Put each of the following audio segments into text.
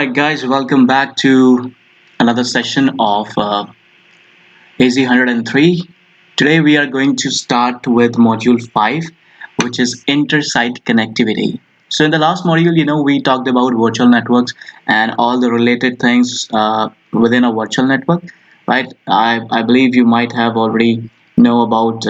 Alright, guys, welcome back to another session of AZ-103. Today we are going to start with module 5, which is Intersite connectivity. So, in the last module, we talked about virtual networks and all the related things within a virtual network, right? I believe you might have already know about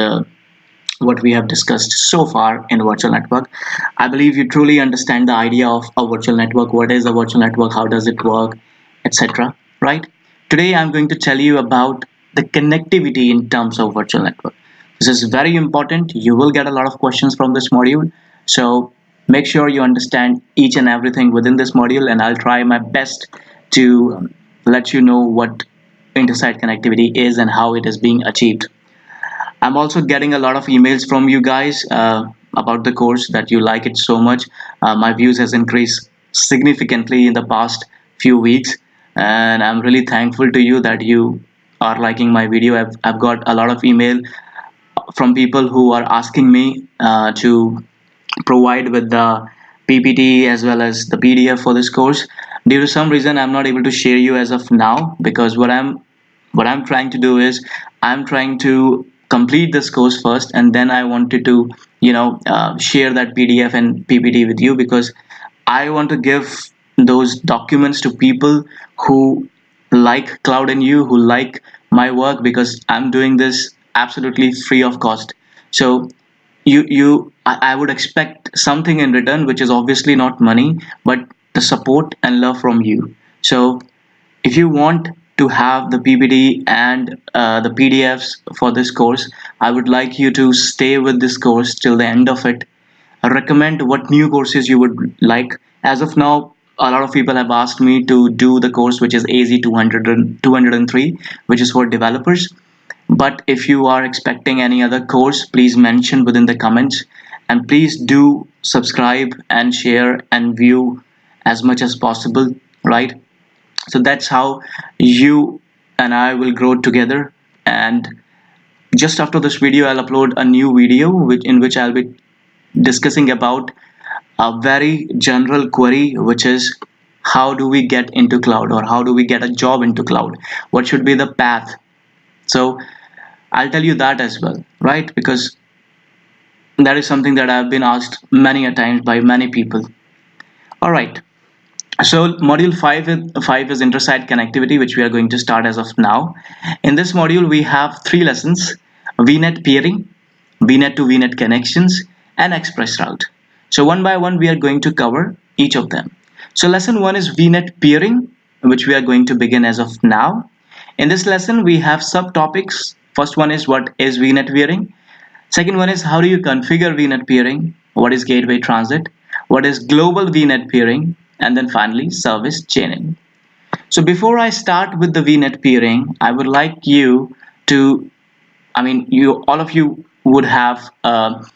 what we have discussed so far in virtual network. I believe you truly understand the idea of a virtual network. What is a virtual network? How does it work, etc. Right? Today I'm going to tell you about the connectivity in terms of virtual network. This is very important. You will get a lot of questions from this module. So make sure you understand each and everything within this module, and I'll try my best to let you know what intersite connectivity is and how it is being achieved. I'm also getting a lot of emails from you guys about the course, that you like it so much. My views has increased significantly in the past few weeks, and I'm really thankful to you that you are liking my video. I've got a lot of email from people who are asking me to provide with the PPT as well as the PDF for this course. Due to some reason, I'm not able to share you as of now, because what I'm trying to do is I'm trying to complete this course first, and then I wanted to share that PDF and PPT with you, because I want to give those documents to people who like Cloud and You, who like my work, because I'm doing this absolutely free of cost. So I would expect something in return, which is obviously not money, but the support and love from you. So if you want to have the PPT and the PDFs for this course, I would like you to stay with this course till the end of it. Recommend what new courses you would like. As of now, a lot of people have asked me to do the course which is AZ 203, which is for developers. But if you are expecting any other course, please mention within the comments, and please do subscribe and share and view as much as possible, right? So that's how you and I will grow together. And just after this video, I'll upload a new video in which I'll be discussing about a very general query, which is how do we get into cloud, or how do we get a job into cloud? What should be the path? So I'll tell you that as well, right? Because that is something that I've been asked many a times by many people. All right. So module 5 is intersite connectivity, which we are going to start as of now. In this module, we have three lessons: VNet peering, VNet to VNet connections, and express route. So one by one, we are going to cover each of them. So lesson 1 is VNet peering, which we are going to begin as of now. In this lesson, we have subtopics. First one is what is VNet peering. Second one is how do you configure VNet peering? What is gateway transit? What is global VNet peering? And then finally, service chaining. So before I start with the VNet peering, I would like you to, all of you would have, your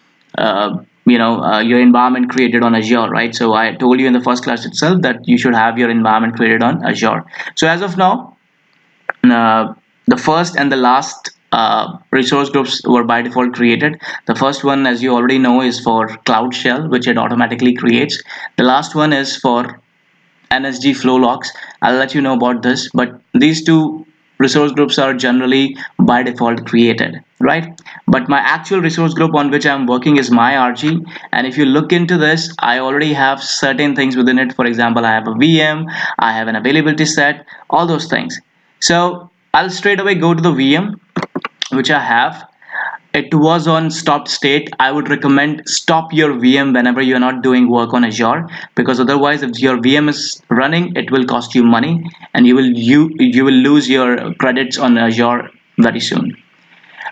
environment created on Azure, right? So I told you in the first class itself that you should have your environment created on Azure. So as of now, the first and the last resource groups were by default created. The first one, as you already know, is for Cloud Shell, which it automatically creates. The last one is for NSG flow logs. I'll let you know about this, but these two resource groups are generally by default created, right? But my actual resource group on which I'm working is my RG, and if you look into this, I already have certain things within it. For example, I have a VM, I have an availability set, all those things. So I'll straight away go to the VM which I have. It was on stopped state. I would recommend stop your VM whenever you're not doing work on Azure, because otherwise if your VM is running, it will cost you money, and you will lose your credits on Azure very soon.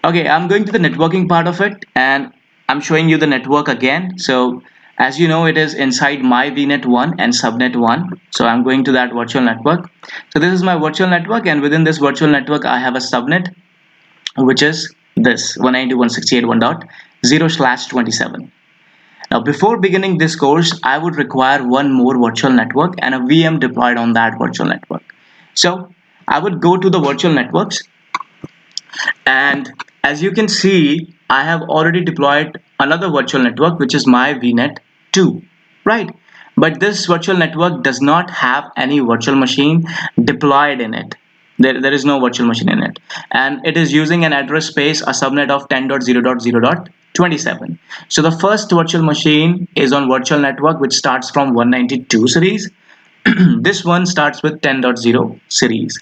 Okay, I'm going to the networking part of it, and I'm showing you the network again. So as you know, it is inside my VNet 1 and subnet 1. So I'm going to that virtual network. So this is my virtual network, and within this virtual network I have a subnet, which is this 192.168.1.0/27. Now, before beginning this course, I would require one more virtual network and a VM deployed on that virtual network. So I would go to the virtual networks, and as you can see, I have already deployed another virtual network, which is my VNet 2, right? but this virtual network does not have any virtual machine deployed in it. There is no virtual machine in it, and it is using an address space, a subnet of 10.0.0.27. So the first virtual machine is on virtual network, which starts from 192 series. This one starts with 10.0 series.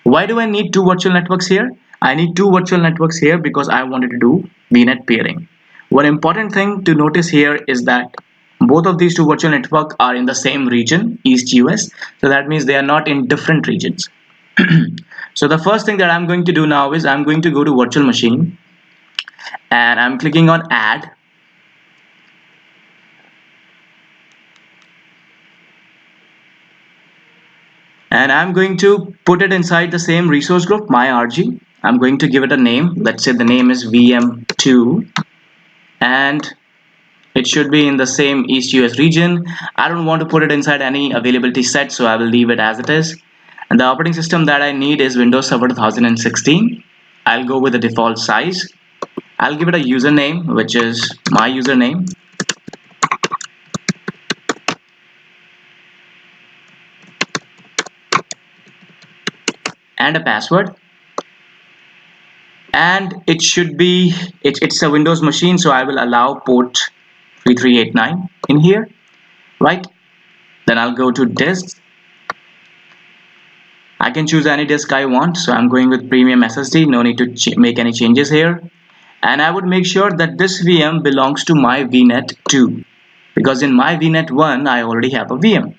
Why do I need two virtual networks here? I need two virtual networks here because I wanted to do VNet peering. One important thing to notice here is that both of these two virtual networks are in the same region, East US. So that means they are not in different regions. So the first thing that I'm going to do now is I'm going to go to virtual machine and I'm clicking on add. And I'm going to put it inside the same resource group, my RG. I'm going to give it a name. Let's say the name is VM2, and it should be in the same East US region. I don't want to put it inside any availability set, so I will leave it as it is. And the operating system that I need is Windows Server 2016. I'll go with the default size. I'll give it a username, which is my username, and a password. And it should be, it's a Windows machine, so I will allow port 3389 in here, right? Then I'll go to disk. I can choose any disk I want, so I'm going with premium SSD. No need to make any changes here. And I would make sure that this VM belongs to my VNet 2, because in my VNet 1 I already have a VM.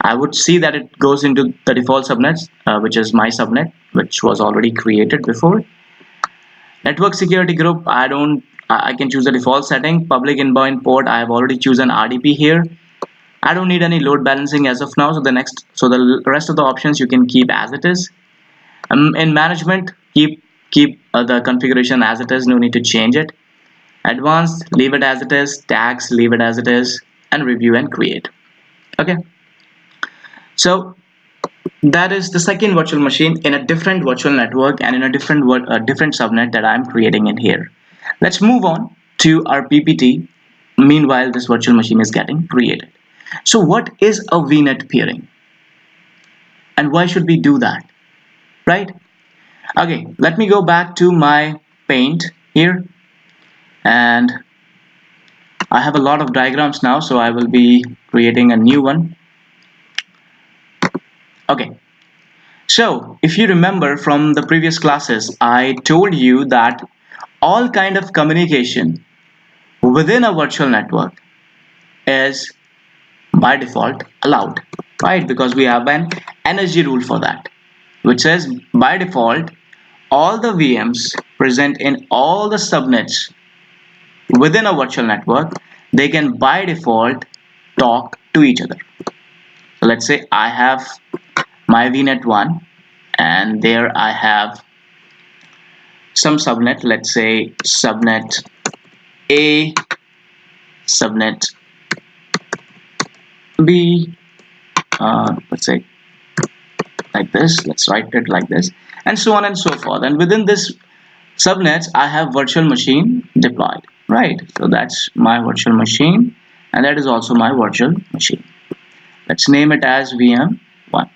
I would see that it goes into the default subnets, which is my subnet, which was already created before. Network security group, I can choose the default setting. Public inbound port, I have already chosen RDP here. I don't need any load balancing as of now, so the rest of the options you can keep as it is. In management, keep the configuration as it is, no need to change it. Advanced, leave it as it is. Tags, leave it as it is. And review and create. Okay, so that is the second virtual machine in a different virtual network and in a different subnet that I'm creating in here. Let's move on to our PPT. Meanwhile, this virtual machine is getting created. So what is a VNet peering? And why should we do that? Right? Okay, let me go back to my paint here. And I have a lot of diagrams now, so I will be creating a new one. Okay, so if you remember from the previous classes, I told you that all kind of communication within a virtual network is by default allowed, right? Because we have an energy rule for that, which says by default all the VMs present in all the subnets within a virtual network, they can by default talk to each other. So let's say I have my VNet 1 and there I have some subnet, let's say subnet A, subnet B, let's say like this, let's write it like this, and so on and so forth. And within this subnets I have virtual machine deployed, right? So that's my virtual machine and that is also my virtual machine. Let's name it as VM1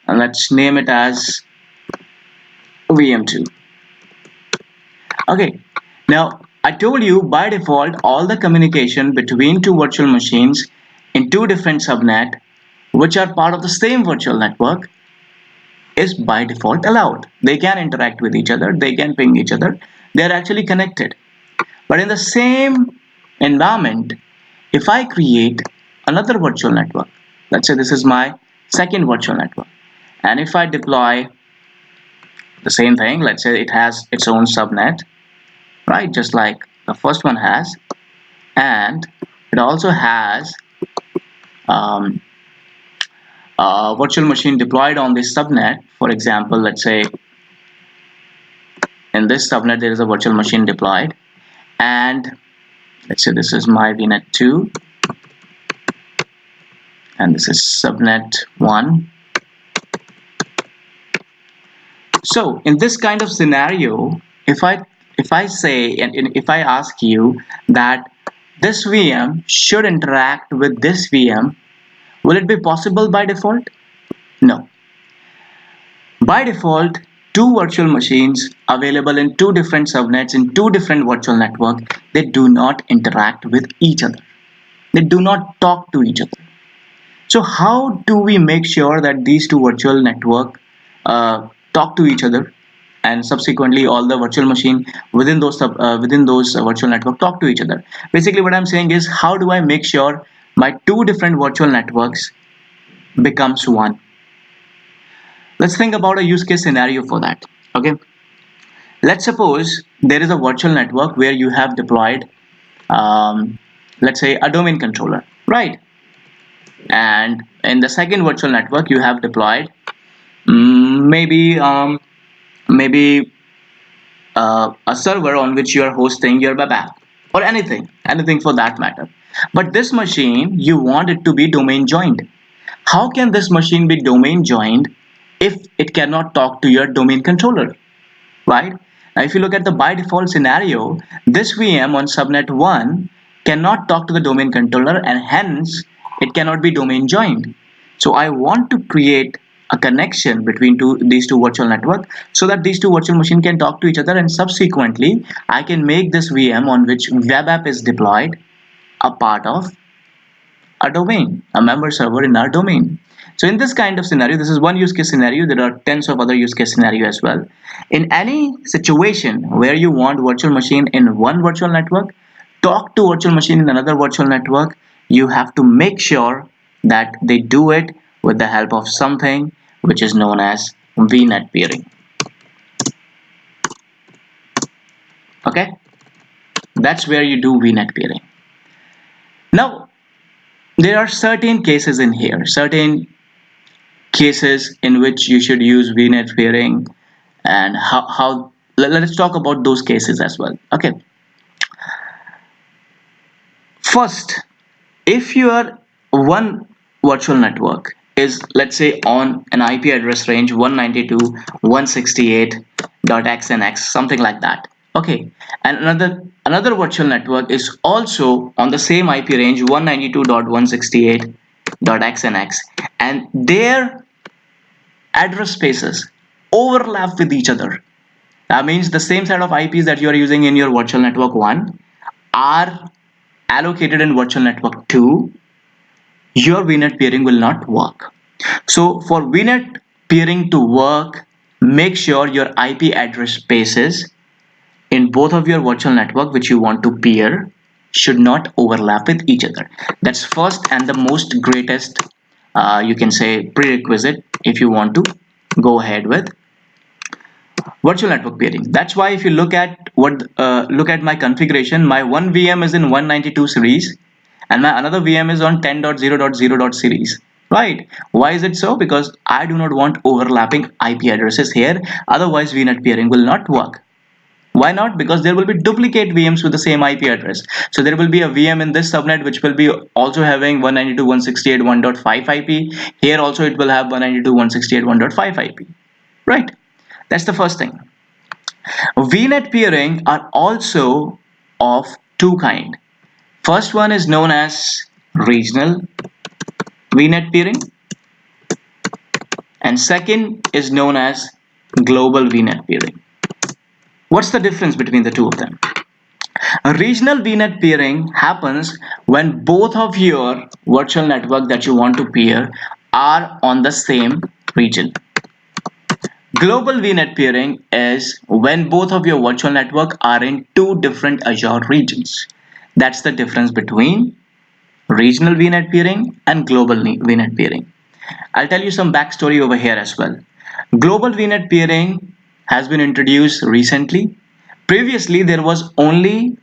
and let's name it as VM2. Okay, now I told you by default all the communication between two virtual machines in two different subnet which are part of the same virtual network is by default allowed. They can interact with each other, they can ping each other, they are actually connected. But in the same environment, if I create another virtual network, let's say this is my second virtual network, and if I deploy the same thing, let's say it has its own subnet, right, just like the first one has, and it also has a virtual machine deployed on this subnet. For example, let's say in this subnet there is a virtual machine deployed, and let's say this is my VNet 2 and this is subnet 1. So in this kind of scenario, if I say and if I ask you that this VM should interact with this VM, will it be possible by default? No. By default, two virtual machines available in two different subnets in two different virtual networks, they do not interact with each other. They do not talk to each other. So how do we make sure that these two virtual network talk to each other, and subsequently all the virtual machine within those virtual network talk to each other? Basically, what I'm saying is, how do I make sure my two different virtual networks becomes one? Let's think about a use case scenario for that. Okay, let's suppose there is a virtual network where you have deployed, um, let's say, a domain controller, right? And in the second virtual network, you have deployed maybe a server on which you are hosting your web app, or anything for that matter. But this machine, you want it to be domain joined. How can this machine be domain joined if it cannot talk to your domain controller, right? Now, if you look at the by default scenario, this VM on subnet 1 cannot talk to the domain controller, and hence it cannot be domain joined. So I want to create a connection between these two virtual network, so that these two virtual machines can talk to each other, and subsequently I can make this VM on which web app is deployed a part of a domain, a member server in our domain. So in this kind of scenario, this is one use case scenario. There are tens of other use case scenario as well. In any situation where you want virtual machine in one virtual network, talk to virtual machine in another virtual network, you have to make sure that they do it with the help of something which is known as VNet peering. Okay, that's where you do VNet peering. Now, there are certain cases in here, certain cases in which you should use VNet peering, and how let's talk about those cases as well. Okay, first, if your one virtual network is, let's say, on an IP address range 192.168.x something like that, okay, and another virtual network is also on the same IP range 192.168.x, and their address spaces overlap with each other. That means the same set of IPs that you are using in your virtual network 1 are allocated in virtual network 2. Your VNet peering will not work. So for VNet peering to work, make sure your IP address spaces in both of your virtual network which you want to peer should not overlap with each other. That's first and the most greatest, you can say, prerequisite if you want to go ahead with virtual network peering. That's why if you look at my configuration, my one VM is in 192 series and my another VM is on 10.0.0. series. Right? Why is it so? Because I do not want overlapping IP addresses here. Otherwise, VNet peering will not work. Why not? Because there will be duplicate VMs with the same IP address. So there will be a VM in this subnet which will be also having 192.168.1.5 IP. Here also it will have 192.168.1.5 IP. Right? That's the first thing. VNet peering are also of two kind. First one is known as regional VNet peering, and second is known as global VNet peering. What's the difference between the two of them? A regional VNet peering happens when both of your virtual network that you want to peer are on the same region. Global VNet peering is when both of your virtual network are in two different Azure regions. That's the difference between regional VNet peering and global VNet peering. I'll tell you some backstory over here as well. Global VNet peering has been introduced recently. Previously, there was only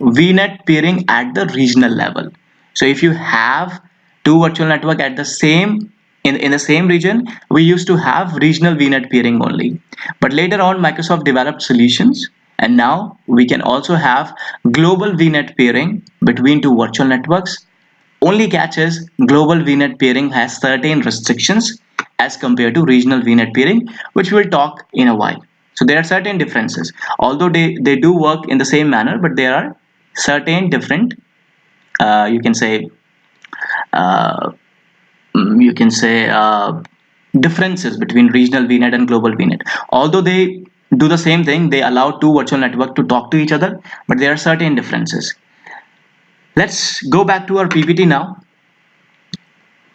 VNet peering at the regional level. So if you have two virtual network at the same in the same region, we used to have regional VNet peering only. But later on, Microsoft developed solutions, and now we can also have global VNet peering between two virtual networks. Only catch is global VNet peering has certain restrictions as compared to regional VNet peering, which we'll talk in a while. So there are certain differences. Although they do work in the same manner, but there are certain different you can say uh, you can say differences between regional VNet and global VNet. Although they do the same thing, they allow two virtual networks to talk to each other, but there are certain differences. Let's go back to our PPT now,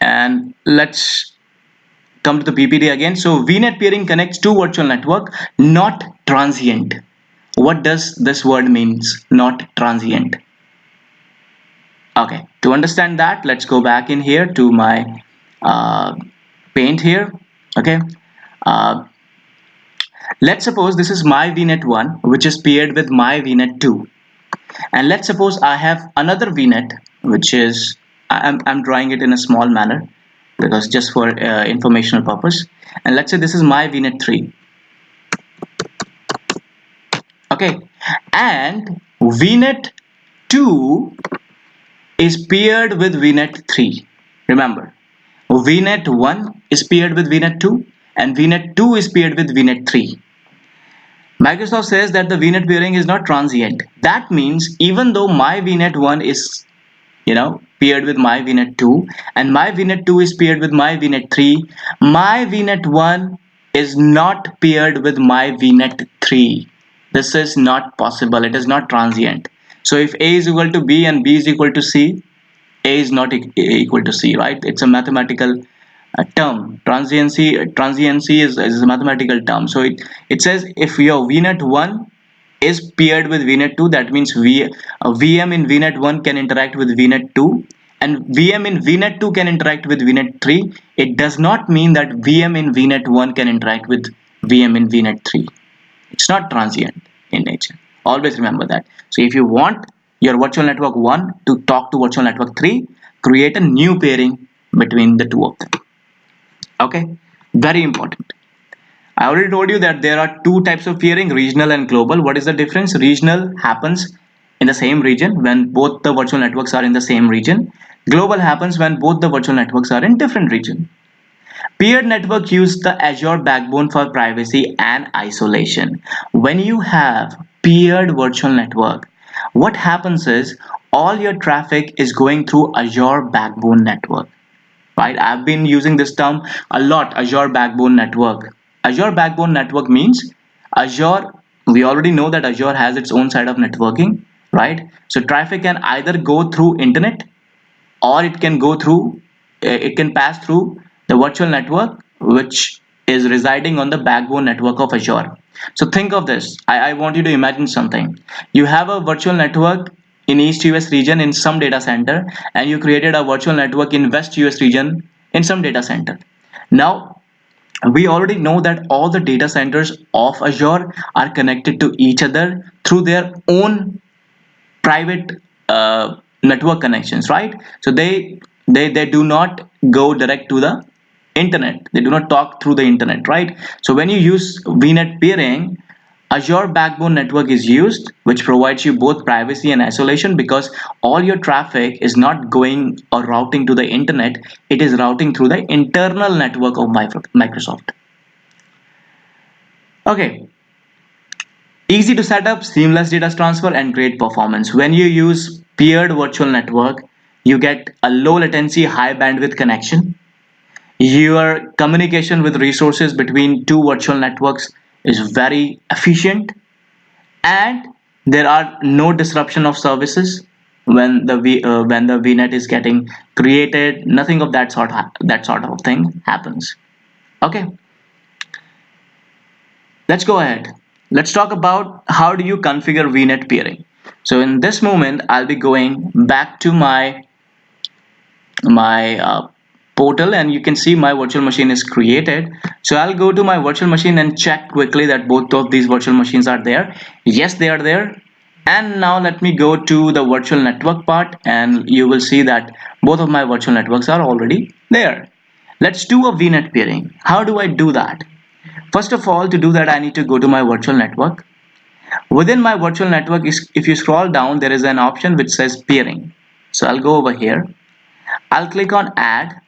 and let's come to the PPT again. So VNet peering connects two virtual network, not transient. What does this word means? Not transient. Okay, to understand that, let's go back in here to my uh, paint here. Okay, uh, let's suppose this is my VNet 1, which is paired with my VNet 2, and let's suppose I have another VNet, which is I'm drawing it in a small manner because just for informational purpose. And let's say this is my VNet 3. Okay, and VNet 2 is paired with VNet 3. Remember, VNet 1 is paired with VNet 2 and VNet 2 is paired with VNet 3. Microsoft says that the VNet peering is not transient. That means even though my VNet 1 is paired with my VNet 2 and my VNet 2 is paired with my VNet 3, my VNet 1 is not paired with my VNet 3. This is not possible. It is not transient. So if A is equal to B and B is equal to C, A is not equal to C, right? It's a mathematical term. Transiency is a mathematical term. So it says if your VNet 1 is paired with VNet 2, that means VM in VNet 1 can interact with VNet 2 and VM in VNet 2 can interact with VNet 3. It does not mean that VM in VNet 1 can interact with VM in VNet 3. It's not transient in nature. Always remember that. So if you want your virtual network 1 to talk to virtual network 3, create a new pairing between the two of them. Okay, very important. I already told you that there are two types of peering, regional and global. What is the difference? Regional happens in the same region when both the virtual networks are in the same region. Global happens when both the virtual networks are in different region. Peered network use the Azure backbone for privacy and isolation. When you have peered virtual network, what happens is all your traffic is going through Azure backbone network. Right? I've been using this term a lot, Azure backbone network. Azure backbone network means Azure, we already know that Azure has its own side of networking, right? So traffic can either go through internet or it can pass through the virtual network which is residing on the backbone network of Azure. So think of this. I want you to imagine something. You have a virtual network in East US region in some data center and you created a virtual network in West US region in some data center. Now we already know that all the data centers of Azure are connected to each other through their own private network connections, right? So they do not go direct to the internet. They do not talk through the internet, right? So when you use VNet peering, Azure backbone network is used, which provides you both privacy and isolation because all your traffic is not going or routing to the internet. It is routing through the internal network of Microsoft. Okay, easy to set up, seamless data transfer, and great performance. When you use peered virtual network, you get a low latency, high bandwidth connection. Your communication with resources between two virtual networks is very efficient, and there are no disruption of services when the VNet is getting created. Nothing of that sort of thing happens. Okay, let's go ahead. Let's talk about how do you configure VNet peering. So in this moment, I'll be going back to my portal, and you can see my virtual machine is created. So I'll go to my virtual machine and check quickly that both of these virtual machines are there. Yes, they are there. And now let me go to the virtual network part, and you will see that both of my virtual networks are already there. Let's do a VNet peering. How do I do that? First of all, to do that, I need to go to my virtual network. Within my virtual network, if you scroll down, there is an option which says peering. So I'll go over here. I'll click on add,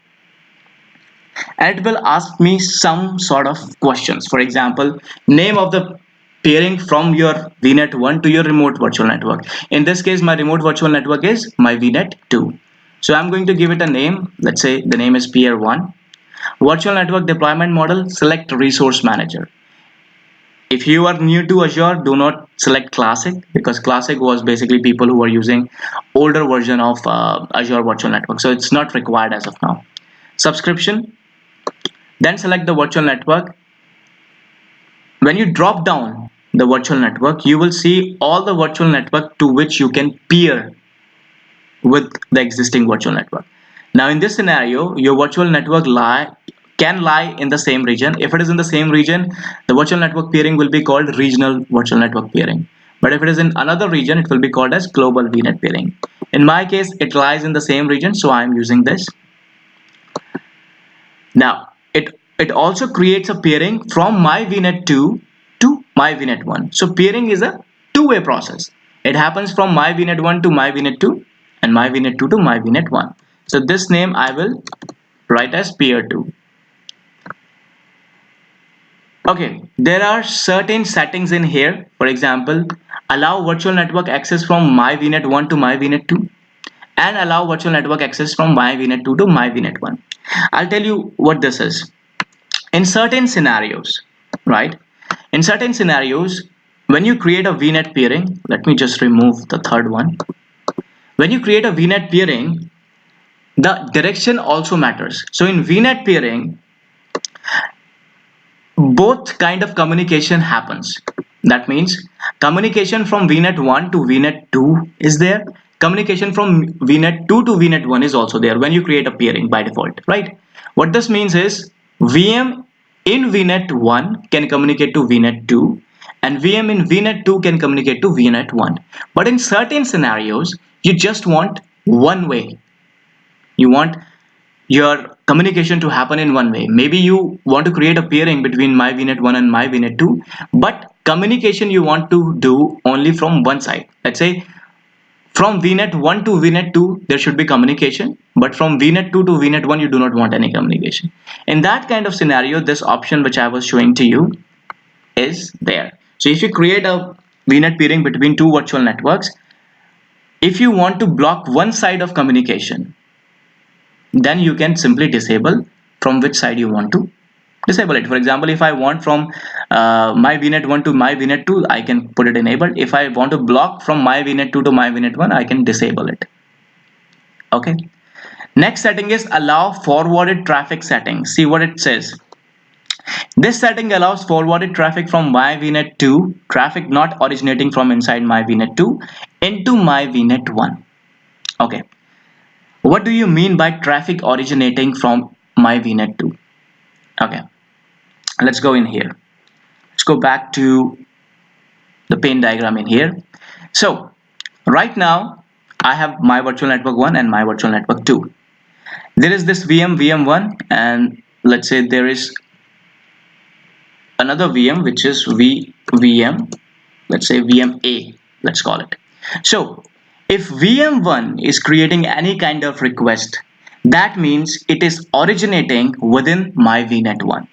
and it will ask me some sort of questions. For example, name of the peering from your VNet 1 to your remote virtual network. In this case, my remote virtual network is my VNet 2. So I'm going to give it a name. Let's say the name is peer 1. Virtual network deployment model, select resource manager. If you are new to Azure, do not select Classic, because Classic was basically people who were using older version of Azure Virtual Network. So it's not required as of now. Subscription, then select the virtual network. When you drop down the virtual network, you will see all the virtual network to which you can peer with the existing virtual network. Now in this scenario, your virtual network can lie in the same region. If it is in the same region, the virtual network peering will be called regional virtual network peering. But if it is in another region, it will be called as global VNet peering. In my case, it lies in the same region, so I am using this. Now it also creates a peering from my VNet 2 to my VNet 1. So peering is a two-way process. It happens from my VNet 1 to my VNet 2 and my VNet 2 to my VNet 1. So this name I will write as peer 2. Okay, there are certain settings in here. For example, allow virtual network access from my VNet 1 to my VNet 2 and allow virtual network access from my VNet 2 to my VNet 1. I'll tell you what this is. In certain scenarios, right? In certain scenarios, when you create a VNet peering, let me just remove the third one. When you create a VNet peering, the direction also matters. So in VNet peering, both kind of communication happens. That means communication from VNet 1 to VNet 2 is there. Communication from VNet 2 to VNet 1 is also there when you create a peering by default, right? What this means is VM in VNet 1 can communicate to VNet 2 and VM in VNet 2 can communicate to VNet 1. But in certain scenarios, you just want one way. You want your communication to happen in one way. Maybe you want to create a peering between my VNet 1 and my VNet 2, but communication you want to do only from one side. Let's say from VNet 1 to VNet 2 there should be communication, but from VNet 2 to VNet 1 you do not want any communication. In that kind of scenario, this option which I was showing to you is there. So if you create a VNet peering between two virtual networks, if you want to block one side of communication, then you can simply disable from which side you want to disable it. For example, if I want from my VNet 1 to my VNet 2, I can put it enabled. If I want to block from my VNet 2 to my VNet 1, I can disable it. Okay. Next setting is allow forwarded traffic settings. See what it says. This setting allows forwarded traffic from my VNet 2, traffic not originating from inside my VNet 2 into my VNet 1. Okay. What do you mean by traffic originating from my VNet 2? Okay, let's go in here. Let's go back to the pane diagram in here. So right now I have my virtual network 1 and my virtual network 2. There is this VM1, and let's say there is another VM which is VM, let's say VMA, let's call it. So if VM1 is creating any kind of request, that means it is originating within my VNet 1,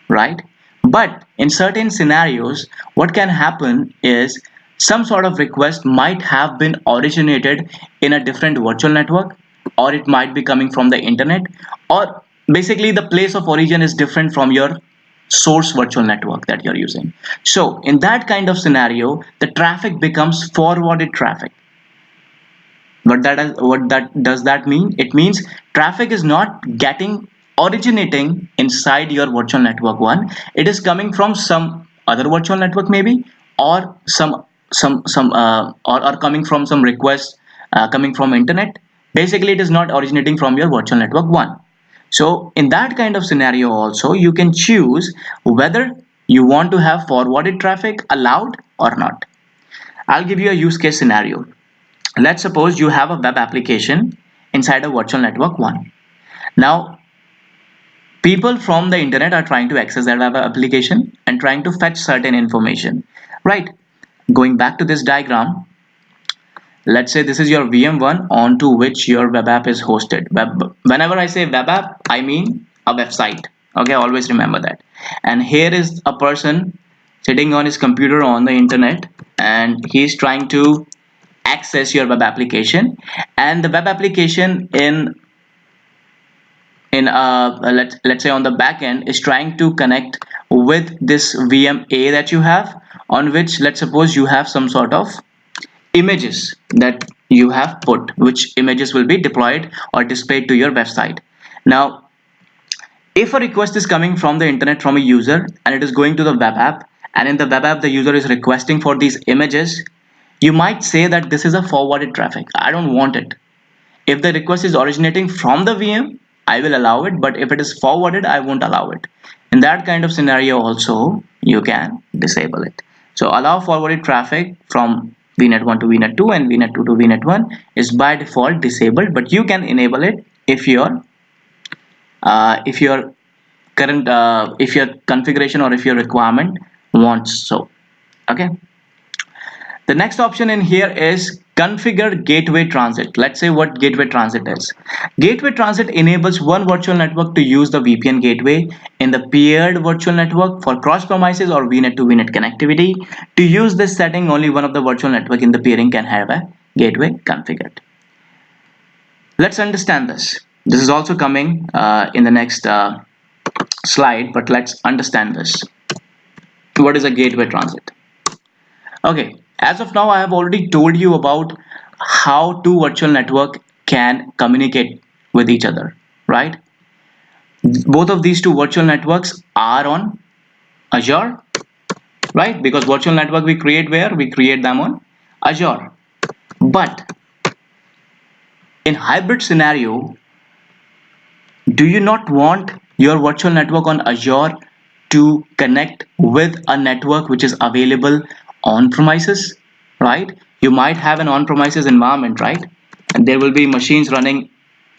right? But in certain scenarios, what can happen is some sort of request might have been originated in a different virtual network, or it might be coming from the internet, or basically the place of origin is different from your source virtual network that you're using. So in that kind of scenario, the traffic becomes forwarded traffic. What that does that mean? It means traffic is not originating inside your virtual network 1. It is coming from some other virtual network maybe, or or coming from some request coming from internet. Basically it is not originating from your virtual network 1. So in that kind of scenario also, you can choose whether you want to have forwarded traffic allowed or not. I'll give you a use case scenario. Let's suppose you have a web application inside a virtual network 1. Now people from the internet are trying to access that web application and trying to fetch certain information, right? Going back to this diagram, let's say this is your VM1 onto which your web app is hosted. Whenever I say web app, I mean a website. Okay, always remember that. And here is a person sitting on his computer on the internet, and he's trying to access your web application, and the web application let's say on the back end is trying to connect with this VMA that you have, on which let's suppose you have some sort of images that you have put, which images will be deployed or displayed to your website. Now if a request is coming from the internet from a user and it is going to the web app, and in the web app the user is requesting for these images, you might say that this is a forwarded traffic, I don't want it. If the request is originating from the VM, I will allow it, but if it is forwarded, I won't allow it. In that kind of scenario also, you can disable it. So allow forwarded traffic from VNet 1 to VNet 2 and VNet 2 to VNet 1 is by default disabled, but you can enable it if your current if your configuration or if your requirement wants so. Okay. The next option in here is configure gateway transit. Let's say what gateway transit is. Gateway transit enables one virtual network to use the VPN gateway in the paired virtual network for cross premises or VNet to VNet connectivity. To use this setting, only one of the virtual network in the pairing can have a gateway configured. Let's understand this. This is also coming in the next slide, but let's understand this. What is a gateway transit? Okay, as of now, I have already told you about how two virtual network can communicate with each other, right? Both of these two virtual networks are on Azure, right? Because virtual network we create where? We create them on Azure. But in hybrid scenario, do you not want your virtual network on Azure to connect with a network which is available on premises, right? You might have an on premises environment, right? And there will be machines running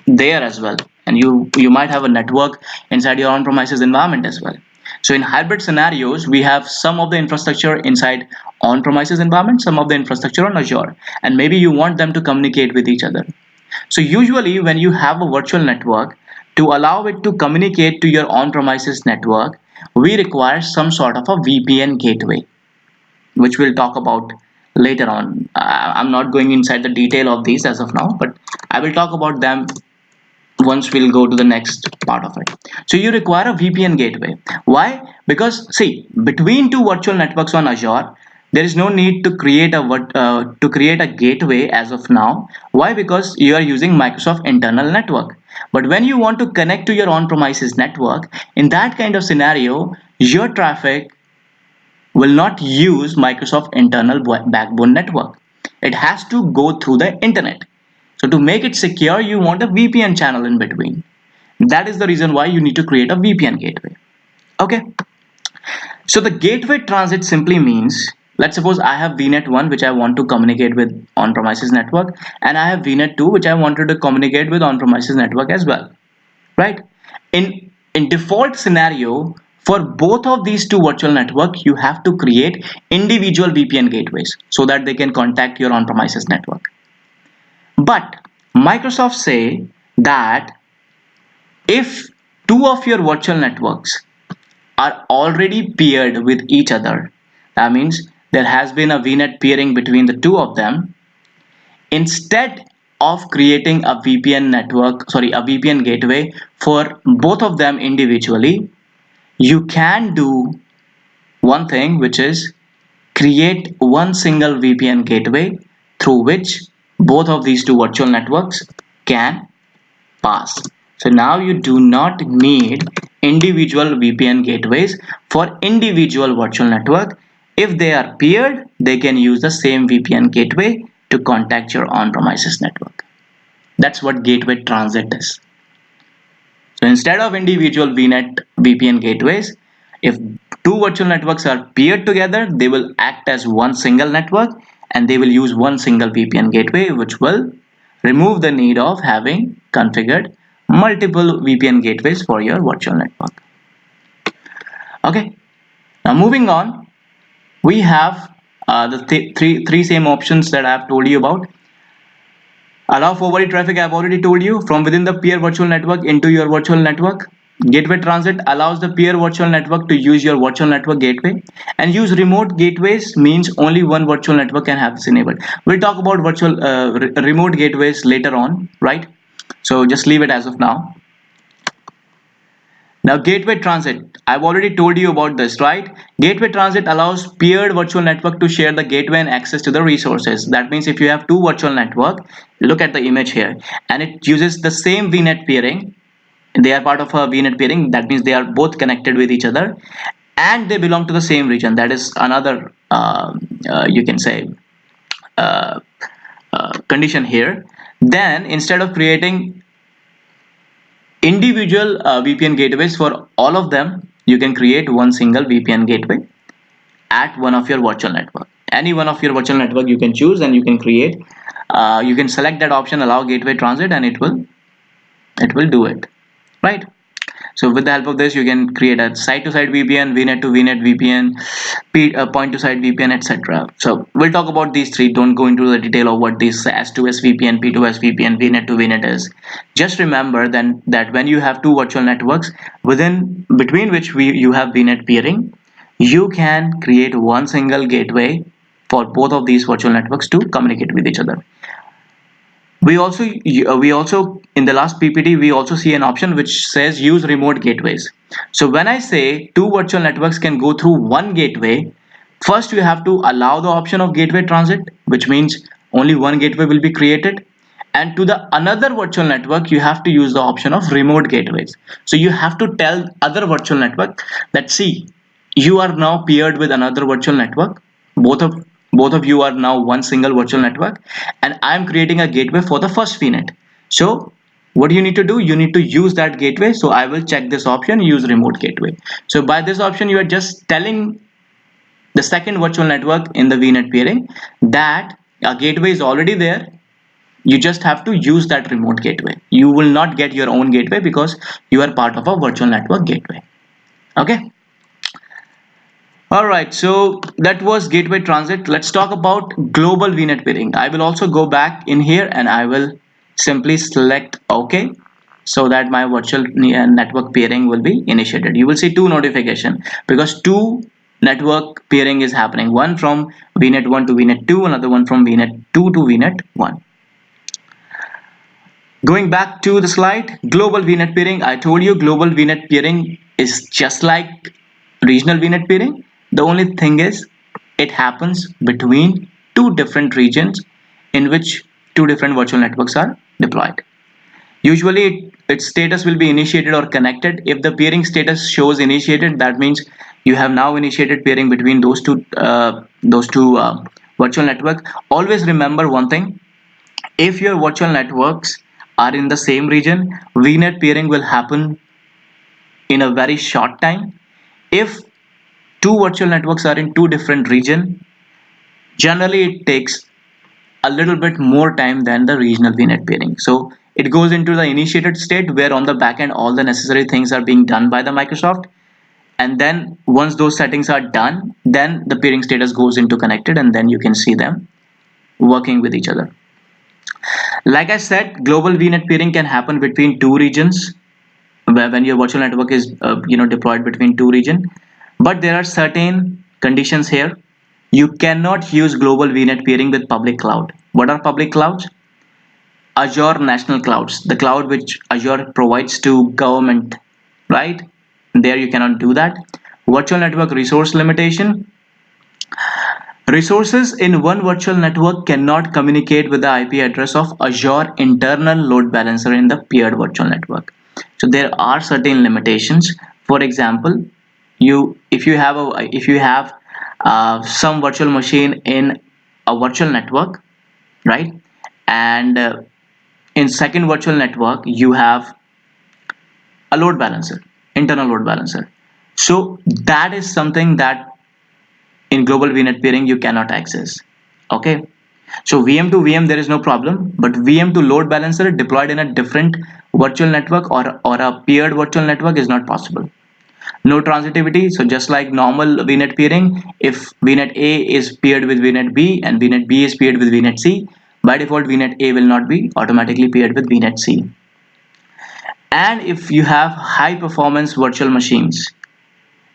there as well, and you might have a network inside your on premises environment as well. So in hybrid scenarios, we have some of the infrastructure inside on premises environment, some of the infrastructure on Azure, and maybe you want them to communicate with each other. So usually when you have a virtual network, to allow it to communicate to your on-premises network, we require some sort of a VPN gateway, which we'll talk about later on. I'm not going inside the detail of these as of now, but I will talk about them once we'll go to the next part of it. So you require a VPN gateway. Why? Because see, between two virtual networks on Azure, there is no need to create a gateway as of now. Why? Because you are using Microsoft internal network. But when you want to connect to your on-premises network, in that kind of scenario, your traffic will not use Microsoft internal backbone network. It has to go through the internet. So to make it secure, you want a VPN channel in between. That is the reason why you need to create a VPN gateway. Okay. So the gateway transit simply means, let's suppose I have VNet 1 which I want to communicate with on-premises network, and I have VNet 2 which I wanted to communicate with on-premises network as well. Right? In default scenario, for both of these two virtual network, you have to create individual VPN gateways so that they can contact your on-premises network. But Microsoft say that if two of your virtual networks are already paired with each other, that means there has been a VNet pairing between the two of them, instead of creating a VPN gateway for both of them individually, you can do one thing, which is create one single VPN gateway through which both of these two virtual networks can pass. So now you do not need individual VPN gateways for individual virtual network. If they are paired, they can use the same VPN gateway to contact your on-premises network. That's what gateway transit is. So instead of individual VNet VPN gateways, if two virtual networks are paired together, they will act as one single network, and they will use one single VPN gateway, which will remove the need of having configured multiple VPN gateways for your virtual network. Okay, now moving on, we have the three same options that I have told you about. Allow forwarded traffic, I have already told you, from within the peer virtual network into your virtual network. Gateway transit allows the peer virtual network to use your virtual network gateway, and use remote gateways means only one virtual network can have this enabled. We'll talk about virtual remote gateways later on, right? So just leave it as of now. Now, gateway transit. I've already told you about this, right? Gateway transit allows peered virtual network to share the gateway and access to the resources. That means if you have two virtual network, look at the image here, and it uses the same VNet peering. They are part of a VNet peering. That means they are both connected with each other, and they belong to the same region. That is another, you can say, uh, condition here. Then instead of creating individual VPN gateways for all of them, you can create one single VPN gateway at one of your virtual network. Any one of your virtual network you can choose, and you can create. You can select that option, allow gateway transit, and it will do it, right? So with the help of this, you can create a site-to-site VPN, VNet to VNet VPN, point-to-site VPN, etc. So we'll talk about these three. Don't go into the detail of what this S2S VPN, P2S VPN, VNet to VNet is. Just remember then that when you have two virtual networks within between which you have VNet peering, you can create one single gateway for both of these virtual networks to communicate with each other. We also in the last PPT we also see an option which says use remote gateways. So when I say two virtual networks can go through one gateway, first you have to allow the option of gateway transit, which means only one gateway will be created, and to the another virtual network you have to use the option of remote gateways. So you have to tell other virtual network that, see, you are now paired with another virtual network, both of you are now one single virtual network, and I am creating a gateway for the first VNet. So what do you need to do? You need to use that gateway. So I will check this option, use remote gateway. So by this option you are just telling the second virtual network in the VNet peering that a gateway is already there. You just have to use that remote gateway. You will not get your own gateway because you are part of a virtual network gateway. Okay. All right, so that was gateway transit. Let's talk about global VNet peering. I will also go back in here and I will simply select OK, so that my virtual network peering will be initiated. You will see two notifications because two network peering is happening. One from VNet 1 to VNet 2, another one from VNet 2 to VNet 1. Going back to the slide, global VNet peering. I told you global VNet peering is just like regional VNet peering. The only thing is it happens between two different regions in which two different virtual networks are deployed. Usually its status will be initiated or connected. If the peering status shows initiated, that means you have now initiated peering between those two virtual network. Always remember one thing: if your virtual networks are in the same region, VNet peering will happen in a very short time. If two virtual networks are in two different regions, generally it takes a little bit more time than the regional VNet peering. So it goes into the initiated state where on the backend all the necessary things are being done by the Microsoft. And then once those settings are done, then the peering status goes into connected, and then you can see them working with each other. Like I said, global VNet peering can happen between two regions when your virtual network is deployed between two regions. But there are certain conditions here. You cannot use global VNet peering with public cloud. What are public clouds? Azure National Clouds, the cloud which Azure provides to government, right? There you cannot do that. Virtual network resource limitation. Resources in one virtual network cannot communicate with the IP address of Azure internal load balancer in the paired virtual network. So there are certain limitations. For example, if you have some virtual machine in a virtual network, right? And in second virtual network you have a load balancer, internal load balancer. So that is something that in global VNet peering you cannot access. Okay, so VM to VM there is no problem, but VM to load balancer deployed in a different virtual network or a paired virtual network is not possible. No transitivity. So just like normal VNet peering, if VNet A is paired with VNet B and VNet B is paired with VNet C, by default VNet A will not be automatically paired with VNet C. And if you have high performance virtual machines,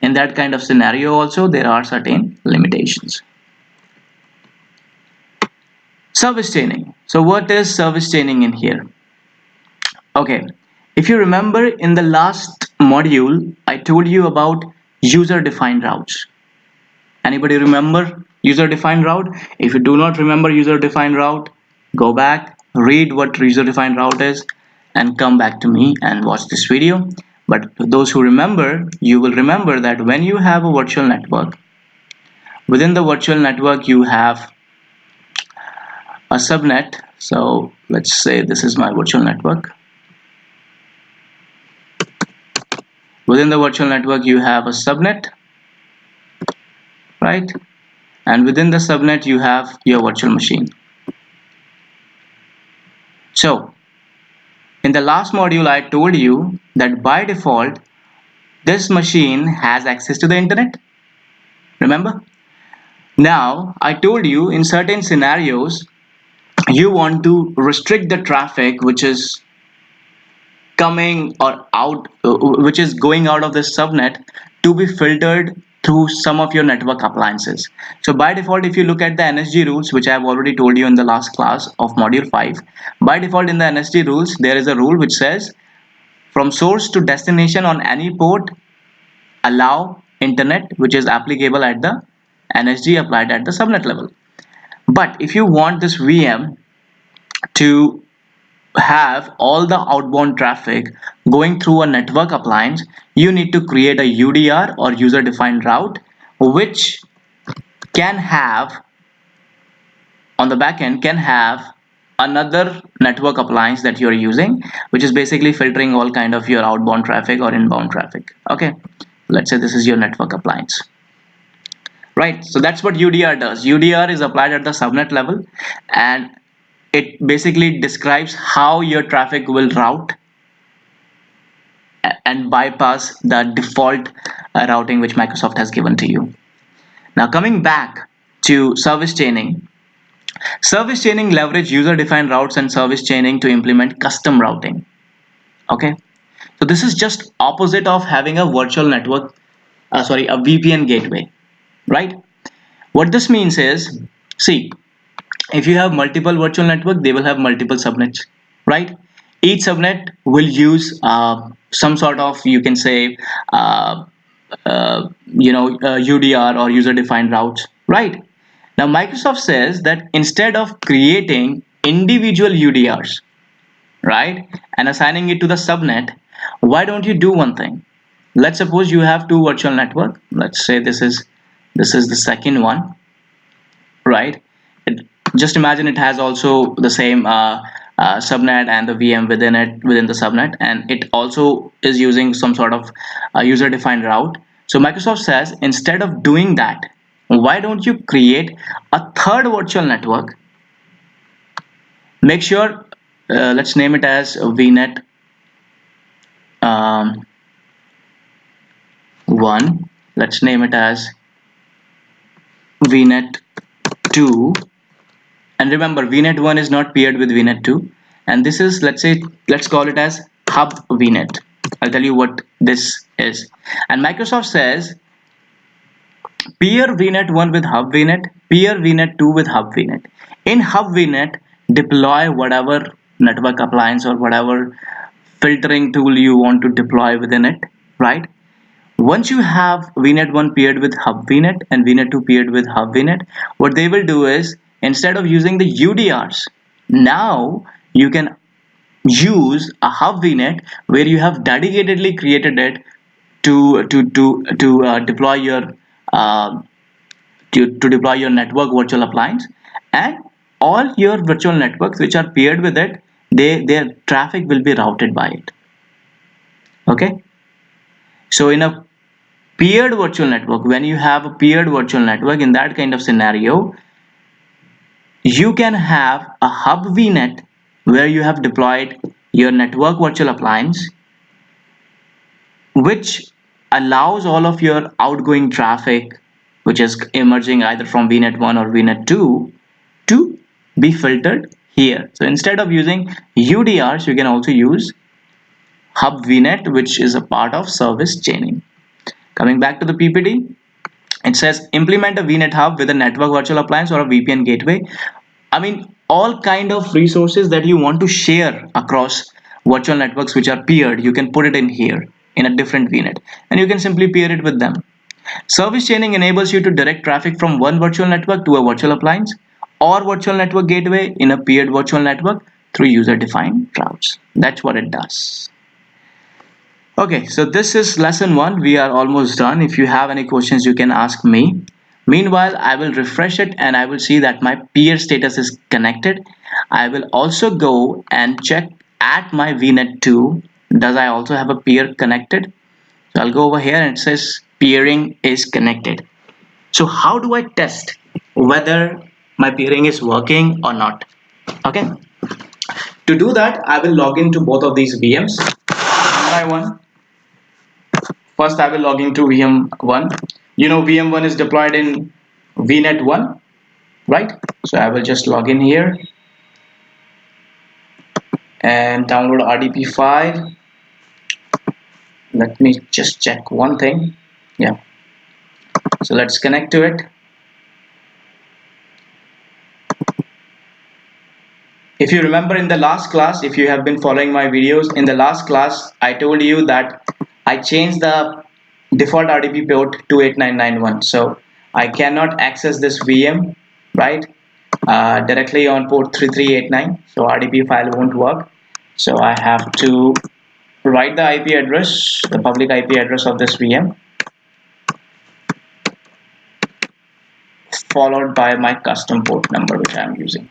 in that kind of scenario also there are certain limitations. Service chaining. So what is service chaining in here? Okay, if you remember in the last module I told you about user defined routes. Anybody remember user defined route? If you do not remember user defined route, go back, read what user defined route is, and come back to me and watch this video. But to those who remember, you will remember that when you have a virtual network, within the virtual network you have a subnet. So let's say this is my virtual network. Within the virtual network you have a subnet, right? And within the subnet you have your virtual machine. So in the last module I told you that by default this machine has access to the internet. Remember? Now I told you in certain scenarios you want to restrict the traffic which is coming or out, which is going out of the subnet, to be filtered through some of your network appliances. So by default, if you look at the NSG rules, which I have already told you in the last class of module 5, by default in the NSG rules there is a rule which says from source to destination on any port allow internet, which is applicable at the NSG applied at the subnet level. But if you want this VM to have all the outbound traffic going through a network appliance, you need to create a UDR or user defined route, which can have on the back end can have another network appliance that you're using, which is basically filtering all kind of your outbound traffic or inbound traffic. Okay, let's say this is your network appliance, right? So that's what UDR does. UDR is applied at the subnet level, and it basically describes how your traffic will route and bypass the default routing which Microsoft has given to you. Now coming back to service chaining. Service chaining leverage user defined routes and service chaining to implement custom routing. Okay, so this is just opposite of having a virtual network, a VPN gateway, right? What this means is, see, if you have multiple virtual network, they will have multiple subnets, right? Each subnet will use some sort of, you can say, UDR or user defined routes, right? Now Microsoft says that instead of creating individual UDRs, right, and assigning it to the subnet, why don't you do one thing? Let's suppose you have two virtual network. Let's say this is the second one, right? Just imagine it has also the same subnet and the VM within the subnet, and it also is using some sort of user defined route. So Microsoft says instead of doing that, why don't you create a third virtual network? Make sure, let's name it as VNet 1. Let's name it as VNet 2. And remember, VNet 1 is not paired with VNet 2. And this is, let's call it as Hub VNet. I'll tell you what this is. And Microsoft says pair VNet 1 with Hub VNet, pair VNet 2 with Hub VNet. In Hub VNet, deploy whatever network appliance or whatever filtering tool you want to deploy within it, right? Once you have VNet 1 paired with Hub VNet and VNet 2 paired with Hub VNet, what they will do is instead of using the UDRs, now you can use a Hub VNet where you have dedicatedly created it to deploy your uh, to deploy your network virtual appliance, and all your virtual networks which are paired with it, their traffic will be routed by it. Okay, so in a paired virtual network, when you have a paired virtual network, in that kind of scenario you can have a Hub VNet where you have deployed your network virtual appliance, which allows all of your outgoing traffic which is emerging either from VNet 1 or VNet 2 to be filtered here. So instead of using UDRs, you can also use hub VNet, which is a part of service chaining. Coming back to the PPT, it says implement a VNet hub with a network virtual appliance or a VPN gateway. I mean, all kind of resources that you want to share across virtual networks which are peered, you can put it in here in a different VNet, and you can simply peer it with them. Service chaining enables you to direct traffic from one virtual network to a virtual appliance or virtual network gateway in a peered virtual network through user-defined routes. That's what it does. Okay, so this is lesson one. We are almost done. If you have any questions, you can ask me. Meanwhile, I will refresh it and I will see that my peer status is connected. I will also go and check at my VNet 2. Does I also have a peer connected? So I'll go over here and it says peering is connected. So how do I test whether my peering is working or not? Okay. To do that, I will log into both of these VMs one by one. First, I will log into VM1. You know, VM1 is deployed in VNet 1, right? So I will just log in here and download RDP file. Let me just check one thing. Yeah. So let's connect to it. If you remember in the last class, if you have been following my videos, in the last class, I told you that I changed the default RDP port to 8991. So I cannot access this VM, right, directly on port 3389. So RDP file won't work. So I have to write the IP address, the public IP address of this VM, followed by my custom port number, which I'm using,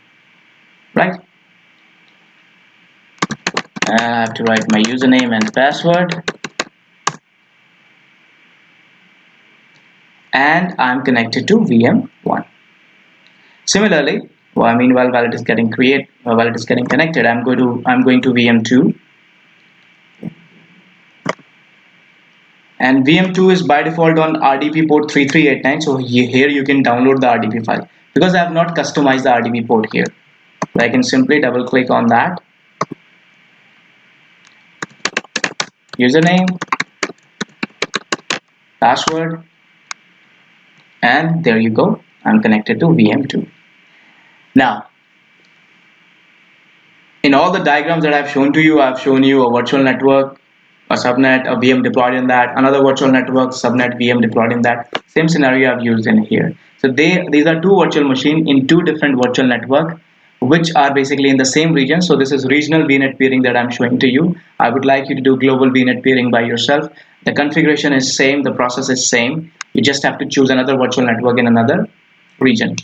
right? I have to write my username and password, and I'm connected to VM1. Similarly, while it is getting connected, I'm going to VM2, and VM2 is by default on RDP port 3389. So here you can download the RDP file because I have not customized the RDP port here. So I can simply double click on that, username, password, and there you go. I'm connected to VM2. Now, in all the diagrams that I've shown to you, I've shown you a virtual network, a subnet, a VM deployed in that, another virtual network, subnet, VM deployed in that. Same scenario I've used in here. So these are two virtual machines in two different virtual network, which are basically in the same region. So this is regional VNet peering that I'm showing to you. I would like you to do global VNet peering by yourself. The configuration is same, the process is same. You just have to choose another virtual network in another region.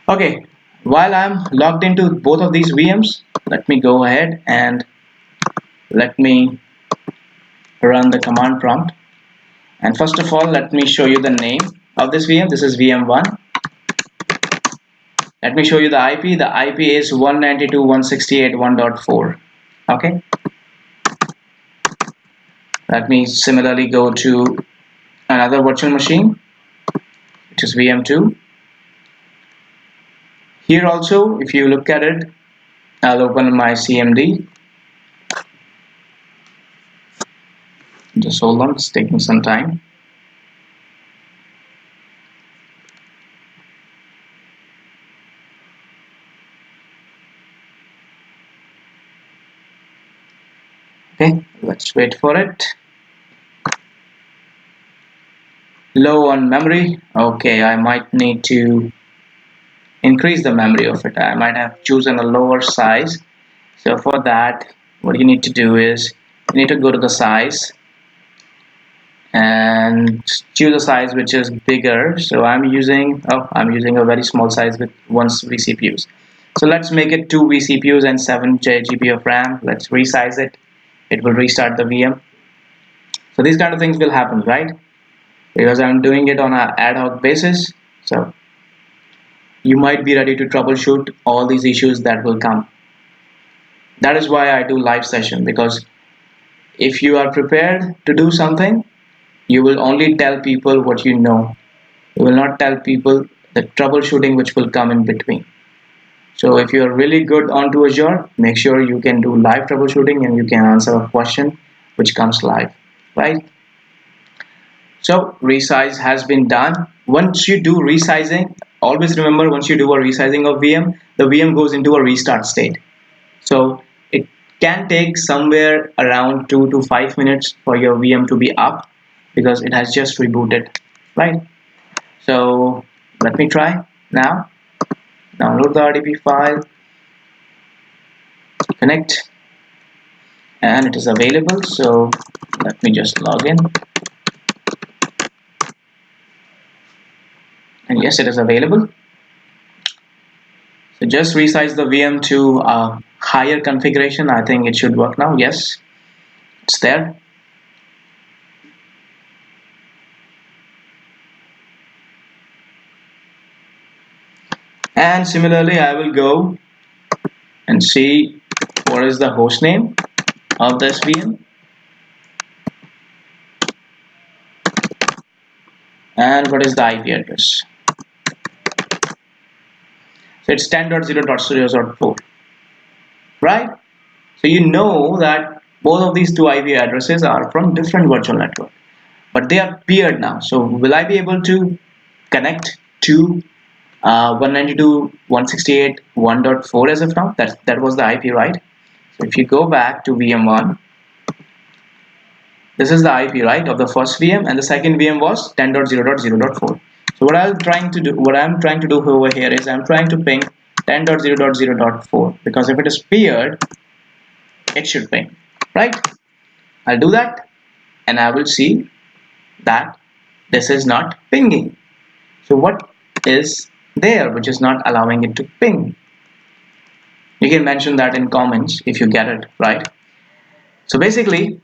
Okay, while I'm logged into both of these VMs, let me go ahead and let me run the command prompt. And first of all, let me show you the name of this VM. This is VM1. Let me show you the IP. The IP is 192.168.1.4. Okay. Let me similarly go to another virtual machine, which is VM2. Here also, if you look at it, I'll open my CMD. Just hold on, it's taking some time. Okay, let's wait for it. Low on memory. Okay, I might need to increase the memory of it. I might have chosen a lower size. So for that, what you need to do is you need to go to the size and choose a size which is bigger. So I'm using a very small size with 1 vCPUs. So let's make it 2 vCPUs and 7 GB of RAM. Let's resize it. It will restart the VM. So these kind of things will happen, right? Because I'm doing it on an ad hoc basis. So you might be ready to troubleshoot all these issues that will come. That is why I do live session, because if you are prepared to do something, you will only tell people what you know. You will not tell people the troubleshooting which will come in between. So if you're really good onto Azure, make sure you can do live troubleshooting and you can answer a question which comes live, right? So resize has been done. Once you do resizing, always remember, once you do a resizing of VM, the VM goes into a restart state. So it can take somewhere around 2 to 5 minutes for your VM to be up because it has just rebooted, right? So let me try now. Download the RDP file, connect, and it is available. So let me just log in, and yes, it is available. So just resize the VM to a higher configuration. I think it should work now. Yes, it's there. And similarly, I will go and see what is the host name of this VM and what is the IP address. So it's 10.0.0.4, right? So you know that both of these two IP addresses are from different virtual network, but they are paired now. So will I be able to connect to 192.168.1.4 as of now? That was the IP, right? So if you go back to VM1, this is the IP, right, of the first VM, and the second VM was 10.0.0.4. So what I'm trying to do over here is I'm trying to ping 10.0.0.4 because if it is paired, it should ping, right? I'll do that, and I will see that this is not pinging. So what is there which is not allowing it to ping? You can mention that in comments if you get it right. So basically,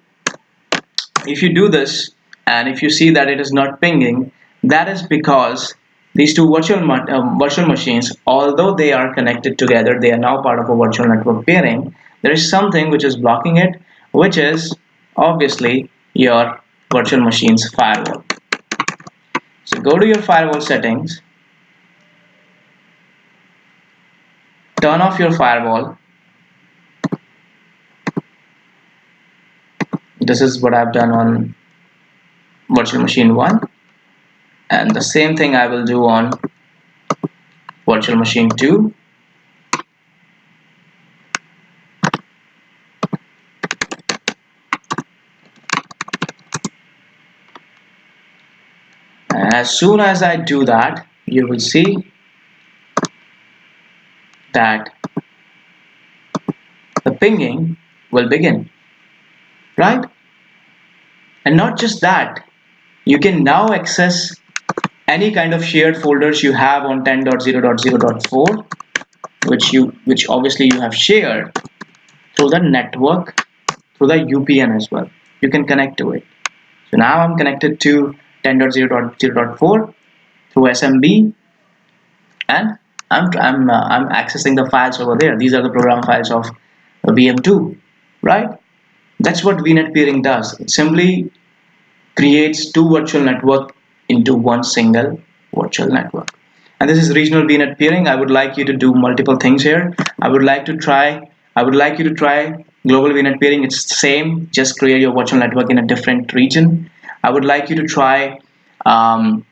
if you do this and if you see that it is not pinging, that is because these two virtual machines, although they are connected together, they are now part of a virtual network pairing. There is something which is blocking it, which is obviously your virtual machine's firewall. So go to your firewall settings, turn off your firewall. This is what I've done on virtual machine 1, and the same thing I will do on virtual machine 2. And as soon as I do that, you will see that the pinging will begin, right? And not just that, you can now access any kind of shared folders you have on 10.0.0.4, which obviously you have shared through the network, through the UPN as well. You can connect to it. So now I'm connected to 10.0.0.4 through SMB, and I'm accessing the files over there. These are the program files of VM2, right? That's what VNet peering does. It simply creates two virtual network into one single virtual network. And this is regional VNet peering. I would like you to do multiple things here. I would like you to try global VNet peering. It's the same, just create your virtual network in a different region. I would like you to try um,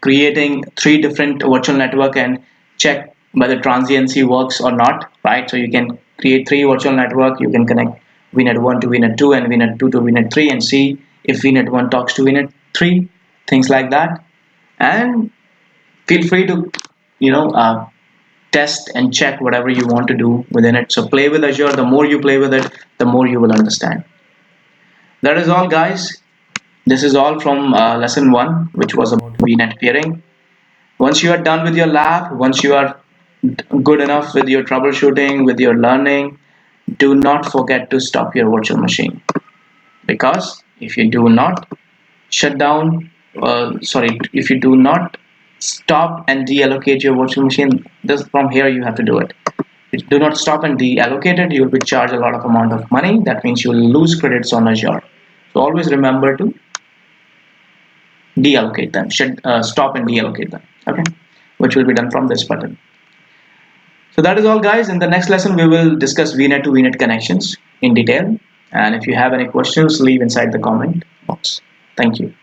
creating three different virtual network and check whether transiency works or not, right? So you can create three virtual network. You can connect VNet 1 to VNet 2 and VNet 2 to VNet 3 and see if VNet 1 talks to VNet 3, things like that. And feel free to test and check whatever you want to do within it. So play with Azure. The more you play with it, the more you will understand. That is all, guys. This is all from lesson 1, which was about VNet peering. Once you are done with your lab, once you are good enough with your troubleshooting, with your learning, do not forget to stop your virtual machine. Because if you do not shut down, if you do not stop and deallocate your virtual machine, this from here you have to do it. If you do not stop and deallocate it, you will be charged a lot of amount of money. That means you will lose credits on Azure. So always remember to deallocate them, should stop and deallocate them. Okay, which will be done from this button. So that is all, guys. In the next lesson, we will discuss VNet to VNet connections in detail. And if you have any questions, leave inside the comment box. Thank you.